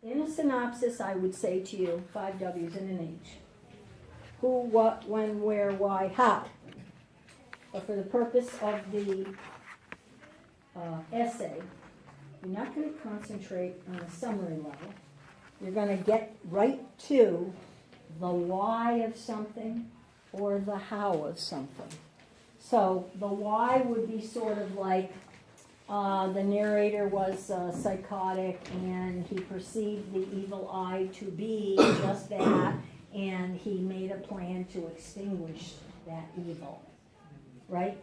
in a synopsis, I would say to you, 5 W's and an H. Who, what, when, where, why, how. But for the purpose of the essay, you're not going to concentrate on a summary level. You're going to get right to the why of something or the how of something. So the why would be sort of like the narrator was psychotic and he perceived the evil eye to be just that, and he made a plan to extinguish that evil, right?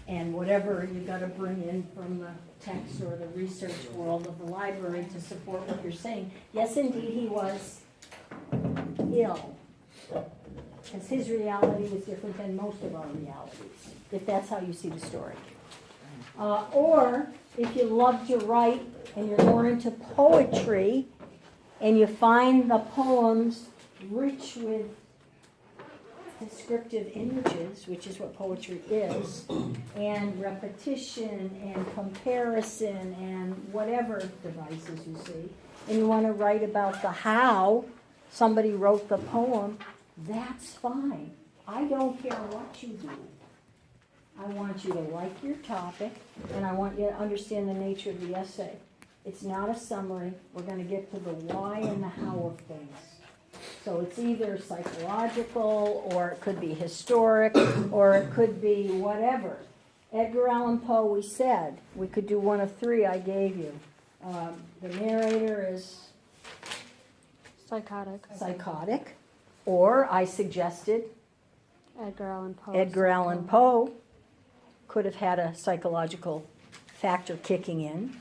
And whatever you got to bring in from the text or the research world of the library to support what you're saying. Yes, indeed, he was ill, because his reality was different than most of our realities, if that's how you see the story. Or if you love to write and you're more into poetry and you find the poems rich with descriptive images, which is what poetry is, and repetition and comparison and whatever devices you see, and you want to write about the how somebody wrote the poem, that's fine. I don't care what you do. I want you to like your topic, and I want you to understand the nature of the essay. It's not a summary. We're going to get to the why and the how of things. So it's either psychological, or it could be historic, or it could be whatever. Edgar Allan Poe, we said, we could do one of 3 I gave you. The narrator is psychotic, or I suggested Edgar Allan Poe. Edgar Allan Poe could have had a psychological factor kicking in.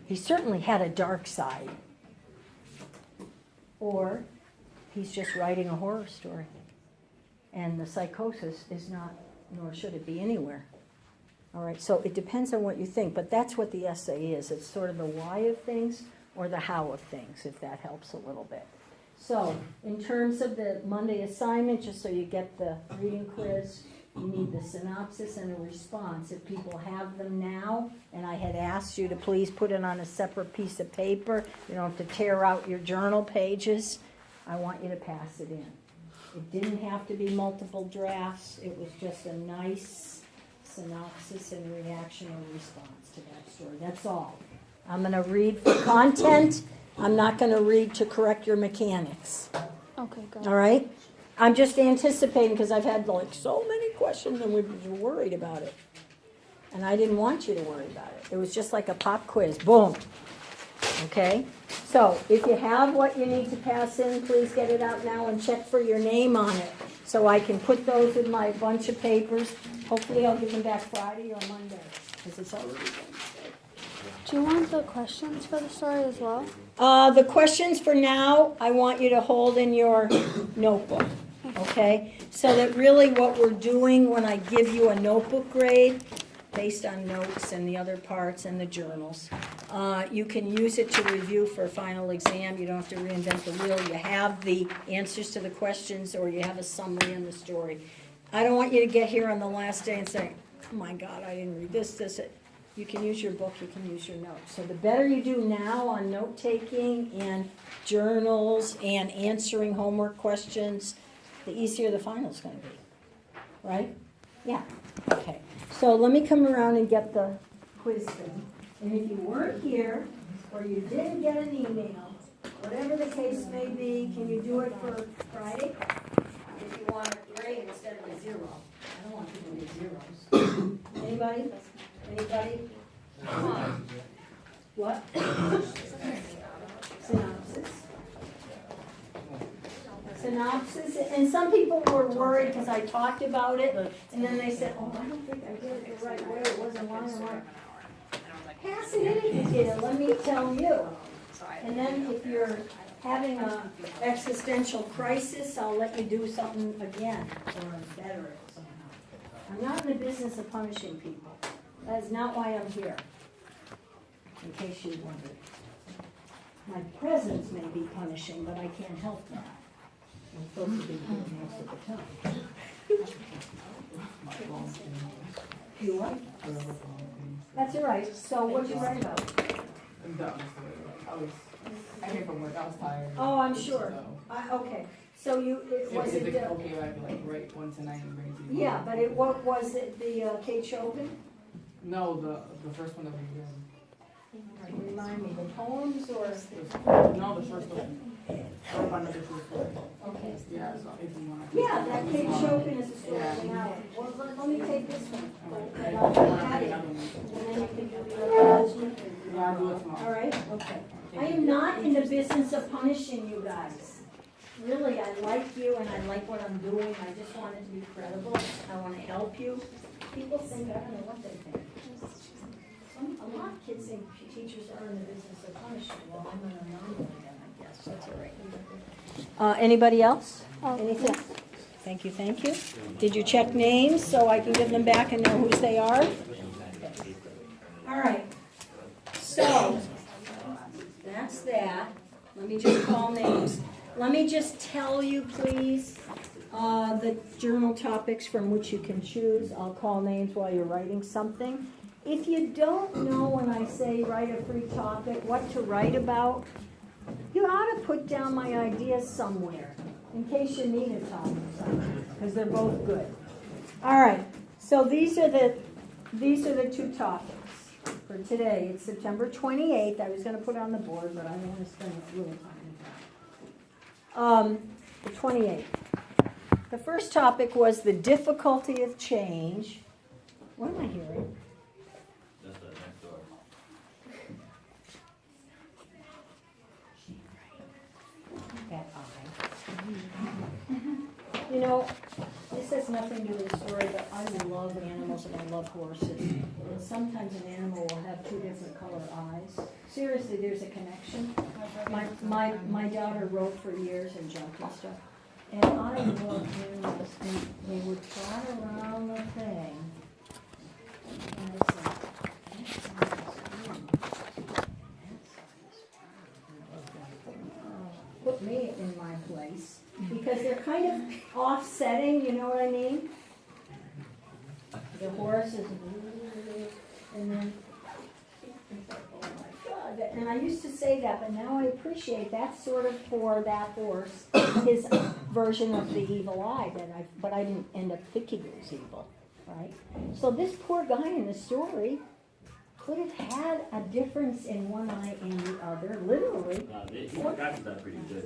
He certainly had a dark side. Or he's just writing a horror story. And the psychosis is not, nor should it be, anywhere. All right, so it depends on what you think, but that's what the essay is. It's sort of the why of things or the how of things, if that helps a little bit. So, in terms of the Monday assignment, just so you get the reading quiz, you need the synopsis and a response. If people have them now, and I had asked you to please put it on a separate piece of paper, you don't have to tear out your journal pages, I want you to pass it in. It didn't have to be multiple drafts, it was just a nice synopsis and reaction or response to that story. That's all. I'm going to read for content. I'm not going to read to correct your mechanics. Okay, good. All right? I'm just anticipating, because I've had like so many questions and we were worried about it. And I didn't want you to worry about it. It was just like a pop quiz. Boom. Okay? So if you have what you need to pass in, please get it out now and check for your name on it, so I can put those in my bunch of papers. Hopefully I'll give them back Friday or Monday, because it's already Wednesday. Do you want the questions for the story as well? The questions for now, I want you to hold in your notebook, okay? So that really what we're doing when I give you a notebook grade, based on notes and the other parts and the journals, you can use it to review for a final exam. You don't have to reinvent the wheel. You have the answers to the questions, or you have a summary in the story. I don't want you to get here on the last day and say, oh my God, I didn't read this. You can use your book, you can use your notes. So the better you do now on note-taking and journals and answering homework questions, the easier the final's going to be. Right? Yeah. Okay. So let me come around and get the quiz thing. And if you weren't here, or you didn't get an email, whatever the case may be, can you do it for Friday? If you want a grade instead of a 0. I don't want people to get zeros. Anybody? Anybody? What? Synopsis. Synopsis, and some people were worried because I talked about it, and then they said, oh, I don't think I did it the right way, it wasn't line on line. Pass it in if you did it, let me tell you. And then if you're having an existential crisis, I'll let you do something again, or better somehow. I'm not in the business of punishing people. That is not why I'm here, in case you wondered. My presence may be punishing, but I can't help that. I'm supposed to be here most of the time. You what? That's all right. So what did you write about? I came from work, I was tired. Oh, I'm sure. So, Okay, so was is it, it okay if I could like write one tonight and bring it to you? yeah, but what was it, the Kate Chopin? No, the first one that we did. Remind me, the poems or? No, the first one. I wrote another short story. Okay. Yeah, so if you want. Yeah, that Kate Chopin is a story of an hour. Well, let me take this one. And I'll add it. And then you can do the acknowledgement. Yeah, I'll do it tomorrow. All right, okay. I am not in the business of punishing you guys. Really, I like you and I like what I'm doing. I just want it to be credible. I want to help you. People think, I don't know what they think. A lot of kids think teachers are in the business of punishing. Well, I'm an anomaly then, I guess. That's all right. Anybody else? Anything? Thank you, thank you. Did you check names so I can give them back and know whose they are? All right. So, that's that. Let me just call names. Let me just tell you, please, the journal topics from which you can choose. I'll call names while you're writing something. If you don't know when I say write a free topic, what to write about, you ought to put down my ideas somewhere in case you need a topic somewhere, because they're both good. All right, so these are the two topics for today. It's September 28th. I was going to put it on the board, but I don't want to spend a little time with that. The 28th. The first topic was the difficulty of change. What am I hearing? That's the next door. That eye. You know, this has nothing to do with the story, but I love animals and I love horses. And sometimes an animal will have two different color eyes. Seriously, there's a connection. My daughter wrote for years and jumped and stuff. And I love animals, and they would trot around the thing. And it's like, put me in my place, because they're kind of offsetting, you know what I mean? The horse is, and then, oh my God, and I used to say that, but now I appreciate that's sort of for that horse, his version of the evil eye, but I didn't end up thinking it was evil, right? So this poor guy in the story could have had a difference in one eye and the other, literally. He practiced that pretty good.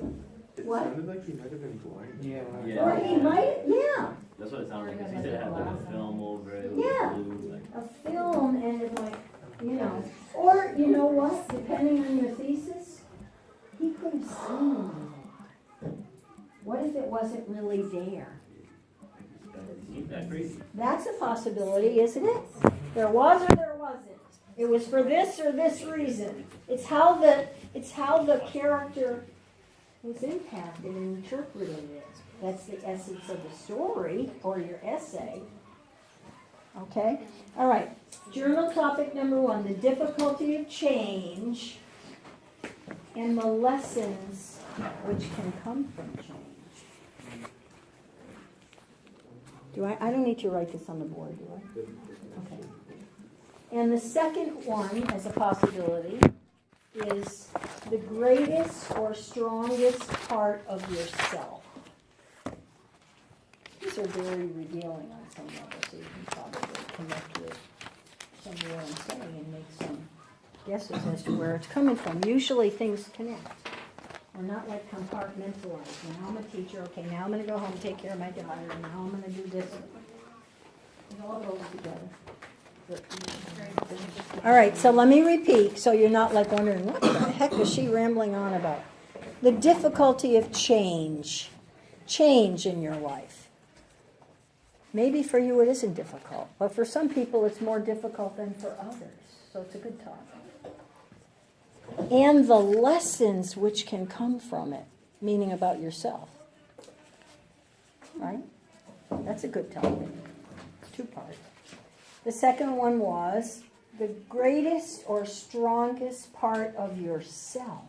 It What? sounded like he might have been blind. Yeah. Yeah. Or he might, yeah, That's what it sounded like. 'Cause he said it had like a film over it. Yeah. Blue, like, a film and it like, you know, or you know what, depending on your thesis, he could have seen it. What if it wasn't really there? He's that crazy. That's a possibility, isn't it? There was or there wasn't. It was for this or this reason. It's how the character was impacted and interpreted it. That's the essence of the story or your essay. Okay? All right. Journal topic number 1, the difficulty of change and the lessons which can come from change. I don't need to write this on the board, do I? Okay. And the second one, as a possibility, is the greatest or strongest part of yourself. These are very revealing on some level, so you can probably connect with some of what I'm saying and make some guesses as to where it's coming from. Usually things connect. We're not like compartmentalized. Now I'm a teacher, okay, now I'm going to go home and take care of my daughter, and now I'm going to do this. It all goes together. All right, so let me repeat, so you're not like wondering, what the heck is she rambling on about? The difficulty of change in your life. Maybe for you it isn't difficult, but for some people it's more difficult than for others, so it's a good topic. And the lessons which can come from it, meaning about yourself. Right? That's a good topic. 2 parts. The second one was the greatest or strongest part of yourself,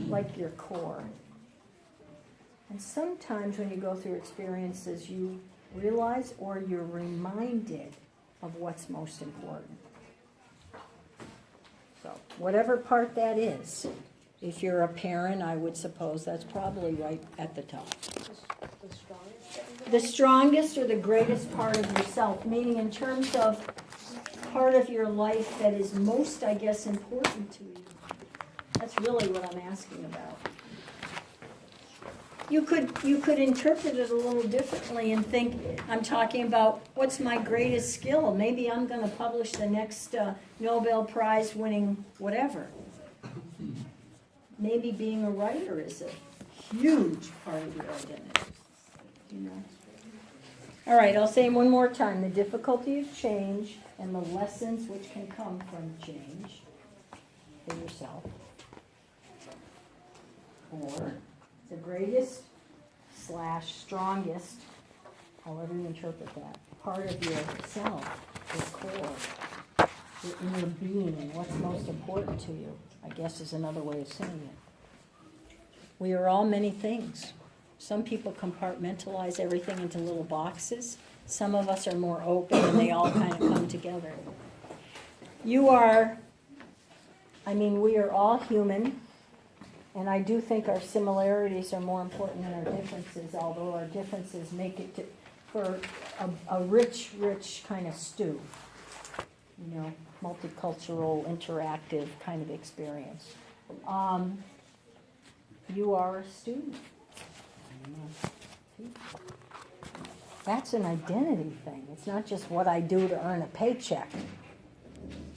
like your core. And sometimes when you go through experiences, you realize or you're reminded of what's most important. So whatever part that is, If you're a parent, I would suppose that's probably right at the top. The strongest or the greatest part of yourself, meaning in terms of part of your life that is most, I guess, important to you. That's really what I'm asking about. You could interpret it a little differently and think, I'm talking about what's my greatest skill. Maybe I'm going to publish the next Nobel Prize winning whatever. Maybe being a writer is a huge part of your identity. You know. All right, I'll say one more time. The difficulty of change and the lessons which can come from change for yourself. Or the greatest / strongest, however you interpret that, part of yourself, your core, your inner being, what's most important to you, I guess is another way of saying it. We are all many things. Some people compartmentalize everything into little boxes. Some of us are more open and they all kind of come together. We are all human. And I do think our similarities are more important than our differences, although our differences make it for a rich kind of stew. You know, multicultural, interactive kind of experience. You are a student. That's an identity thing. It's not just what I do to earn a paycheck.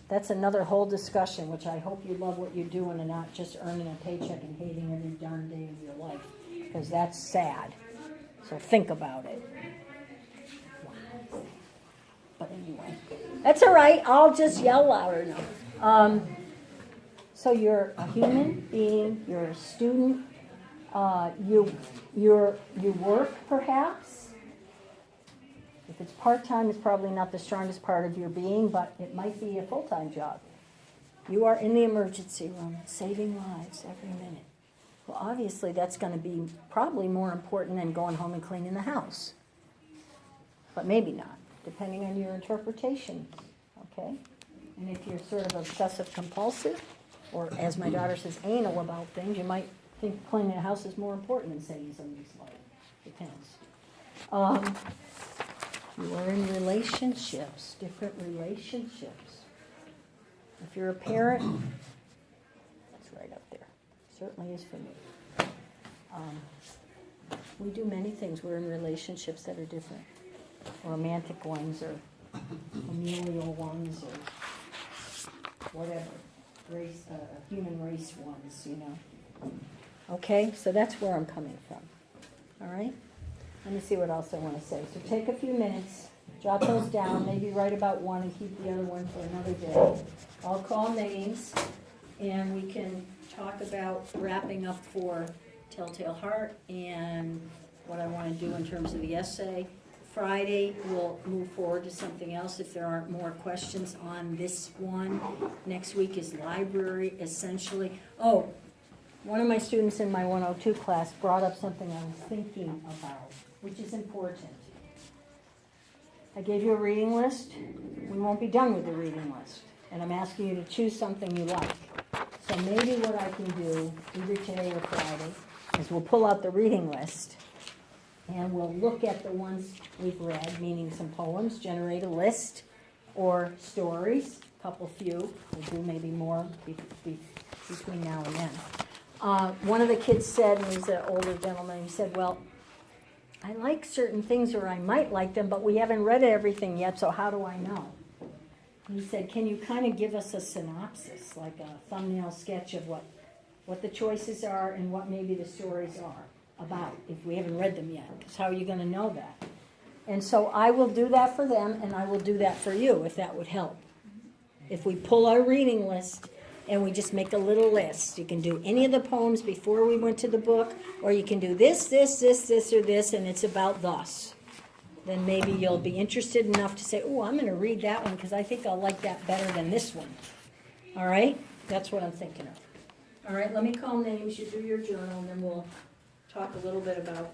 That's another whole discussion, which I hope you love what you do and are not just earning a paycheck and hating every darn day of your life, because that's sad. So think about it. But anyway, that's all right. I'll just yell louder now. So you're a human being. You're a student. You work perhaps. If it's part-time, it's probably not the strongest part of your being, but it might be a full-time job. You are in the emergency room, saving lives every minute. Well, obviously, that's going to be probably more important than going home and cleaning the house. But maybe not, depending on your interpretation, okay? And if you're sort of obsessive-compulsive, or as my daughter says, anal about things, you might think cleaning the house is more important than saving somebody's life. Depends. You are in relationships, different relationships. If you're a parent, that's right up there. Certainly is for me. We do many things. We're in relationships that are different. Romantic ones or familial ones or whatever. Human race ones, you know. Okay, so that's where I'm coming from. All right? Let me see what else I want to say. So take a few minutes, jot those down, maybe write about one and keep the other one for another day. I'll call names, and we can talk about wrapping up for Telltale Heart and what I want to do in terms of the essay. Friday, we'll move forward to something else if there aren't more questions on this one. Next week is library, essentially. Oh, one of my students in my 102 class brought up something I was thinking about, which is important. I gave you a reading list. We won't be done with the reading list. And I'm asking you to choose something you like. So maybe what I can do, either today or Friday, is we'll pull out the reading list and we'll look at the ones we've read, meaning some poems, generate a list, or stories, a couple few. We'll do maybe more between now and then. One of the kids said, and he's an older gentleman, he said, well, I like certain things, or I might like them, but we haven't read everything yet, so how do I know? He said, can you kind of give us a synopsis, like a thumbnail sketch of what the choices are and what maybe the stories are about, if we haven't read them yet? Because how are you going to know that? And so I will do that for them, and I will do that for you, if that would help. If we pull our reading list and we just make a little list. You can do any of the poems before we went to the book, or you can do this, or this, and it's about thus. Then maybe you'll be interested enough to say, oh, I'm going to read that one because I think I'll like that better than this one. All right? That's what I'm thinking of. All right, let me call names. You do your journal, and then we'll talk a little bit about